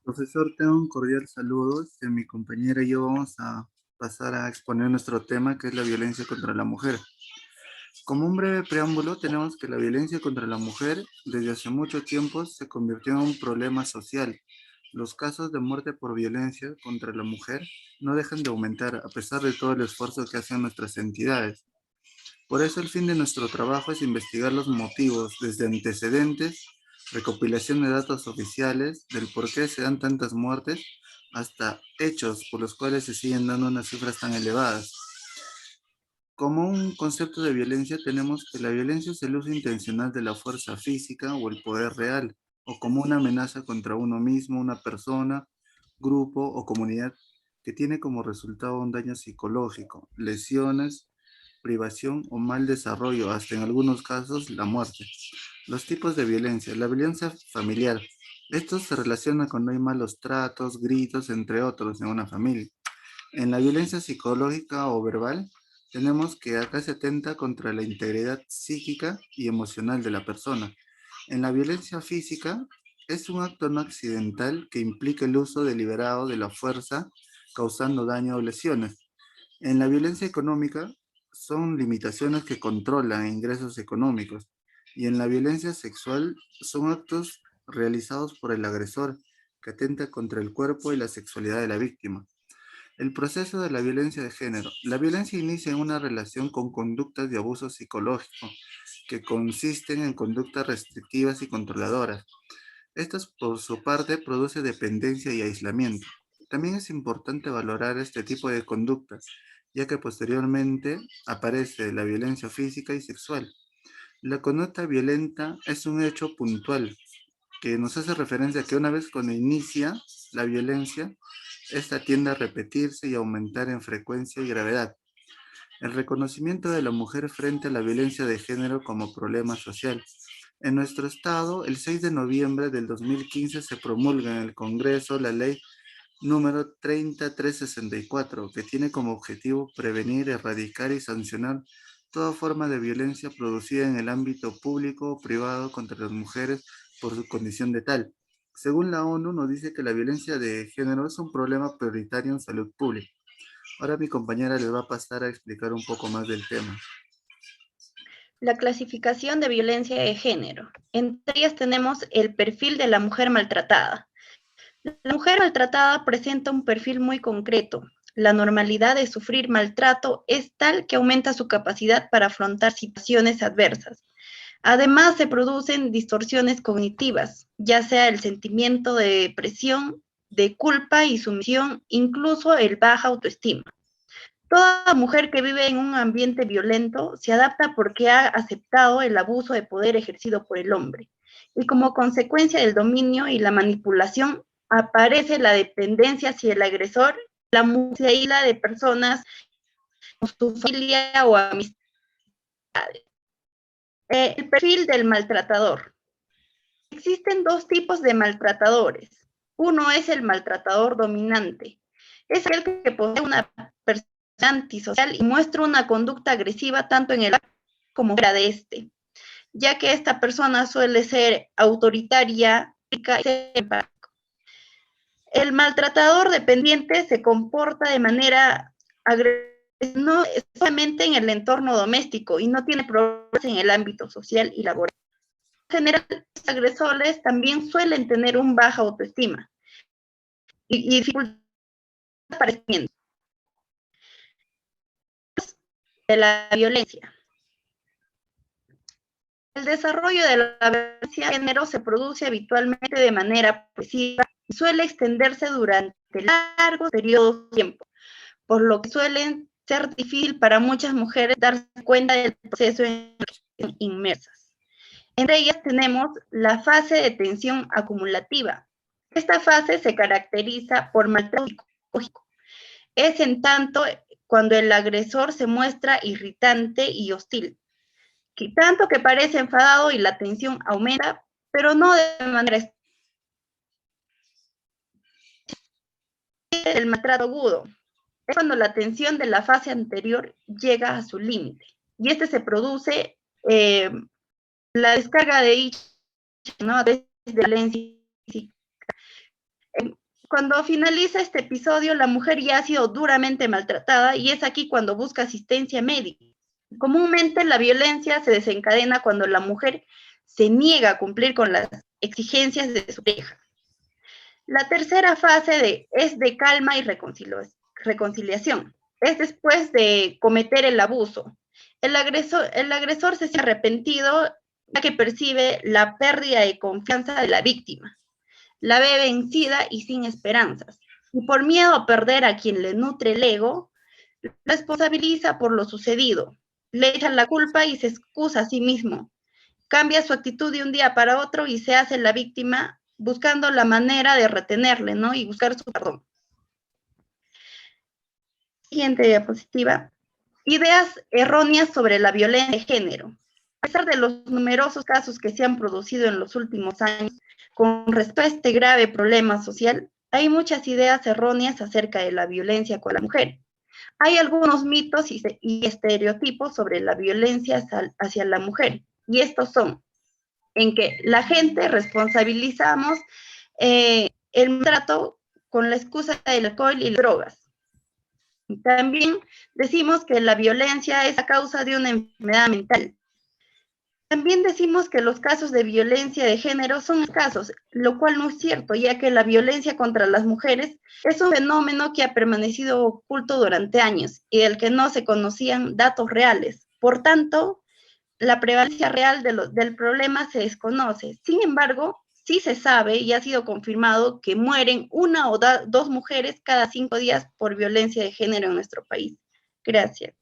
Profesor, tengo un cordial saludo. Mi compañera y yo vamos a pasar a exponer nuestro tema, que es la violencia contra la mujer. Como un breve preámbulo, tenemos que la violencia contra la mujer desde hace mucho tiempo se convirtió en un problema social. Los casos de muerte por violencia contra la mujer no dejan de aumentar a pesar de todo el esfuerzo que hacen nuestras entidades. Por eso el fin de nuestro trabajo es investigar los motivos, desde antecedentes, recopilación de datos oficiales del por qué se dan tantas muertes, hasta hechos por los cuales se siguen dando unas cifras tan elevadas. Como un concepto de violencia tenemos que la violencia es el uso intencional de la fuerza física o el poder real, o como una amenaza contra uno mismo, una persona, grupo o comunidad que tiene como resultado un daño psicológico, lesiones, privación o mal desarrollo, hasta en algunos casos la muerte. Los tipos de violencia. La violencia familiar. Esto se relaciona con no hay malos tratos, gritos, entre otros, en una familia. En la violencia psicológica o verbal, tenemos que acá se atenta contra la integridad psíquica y emocional de la persona. En la violencia física, es un acto no accidental que implica el uso deliberado de la fuerza causando daño o lesiones. En la violencia económica, son limitaciones que controlan ingresos económicos. Y en la violencia sexual, son actos realizados por el agresor que atenta contra el cuerpo y la sexualidad de la víctima. El proceso de la violencia de género. La violencia inicia en una relación con conductas de abuso psicológico que consisten en conductas restrictivas y controladoras. Estas, por su parte, produce dependencia y aislamiento. También es importante valorar este tipo de conductas, ya que posteriormente aparece la violencia física y sexual. La conducta violenta es un hecho puntual que nos hace referencia a que una vez cuando inicia la violencia, esta tiende a repetirse y aumentar en frecuencia y gravedad. El reconocimiento de la mujer frente a la violencia de género como problema social. En nuestro estado, el 6 de noviembre del 2015 se promulga en el Congreso la ley número 30364, que tiene como objetivo prevenir, erradicar y sancionar toda forma de violencia producida en el ámbito público o privado contra las mujeres por su condición de tal. Según la ONU, nos dice que la violencia de género es un problema prioritario en salud pública. Ahora mi compañera les va a pasar a explicar un poco más del tema. La clasificación de violencia de género. Entre ellas tenemos el perfil de la mujer maltratada. La mujer maltratada presenta un perfil muy concreto. La normalidad de sufrir maltrato es tal que aumenta su capacidad para afrontar situaciones adversas. Además, se producen distorsiones cognitivas, ya sea el sentimiento de depresión, de culpa y sumisión, incluso el baja autoestima. Toda mujer que vive en un ambiente violento se adapta porque ha aceptado el abuso de poder ejercido por el hombre. Y como consecuencia del dominio y la manipulación, aparece la dependencia hacia el agresor, la isla de personas con su familia o amistades. El perfil del maltratador. Existen dos tipos de maltratadores. Uno es el maltratador dominante. Es aquel que posee una persona antisocial y muestra una conducta agresiva tanto en el acto como fuera de este, ya que esta persona suele ser autoritaria y empático. El maltratador dependiente se comporta de manera agresiva no solamente en el entorno doméstico y no tiene problemas en el ámbito social y laboral. En general, los agresores también suelen tener un baja autoestima y dificultades para el de la violencia. El desarrollo de la violencia de género se produce habitualmente de manera progresiva y suele extenderse durante largos periodos de tiempo, por lo que suelen ser difícil para muchas mujeres darse cuenta del proceso en el que están inmersas. Entre ellas tenemos la fase de tensión acumulativa. Esta fase se caracteriza por maltrato psicológico. Es en tanto cuando el agresor se muestra irritante y hostil, que tanto que parece enfadado y la tensión aumenta, pero no de manera el maltrato agudo. Es cuando la tensión de la fase anterior llega a su límite y este se produce la descarga de dicha, ¿no?, de violencia. Cuando finaliza este episodio, la mujer ya ha sido duramente maltratada y es aquí cuando busca asistencia médica. Comúnmente la violencia se desencadena cuando la mujer se niega a cumplir con las exigencias de su pareja. La tercera fase es de calma y reconciliación. Es después de cometer el abuso. El agresor se siente arrepentido ya que percibe la pérdida de confianza de la víctima. La ve vencida y sin esperanzas. Y por miedo a perder a quien le nutre el ego, responsabiliza por lo sucedido. Le echa la culpa y se excusa a sí mismo. Cambia su actitud de un día para otro y se hace la víctima buscando la manera de retenerle, ¿no? Y buscar su perdón. Siguiente diapositiva. Ideas erróneas sobre la violencia de género. A pesar de los numerosos casos que se han producido en los últimos años con respecto a este grave problema social, hay muchas ideas erróneas acerca de la violencia con la mujer. Hay algunos mitos y estereotipos sobre la violencia hacia la mujer, y estos son en que la gente responsabilizamos el maltrato con la excusa del alcohol y las drogas. También decimos que la violencia es a causa de una enfermedad mental. También decimos que los casos de violencia de género son escasos, lo cual no es cierto, ya que la violencia contra las mujeres es un fenómeno que ha permanecido oculto durante años y del que no se conocían datos reales. Por tanto, la prevalencia real del problema se desconoce. Sin embargo, sí se sabe y ha sido confirmado que mueren 1 o 2 mujeres cada 5 días por violencia de género en nuestro país. Gracias.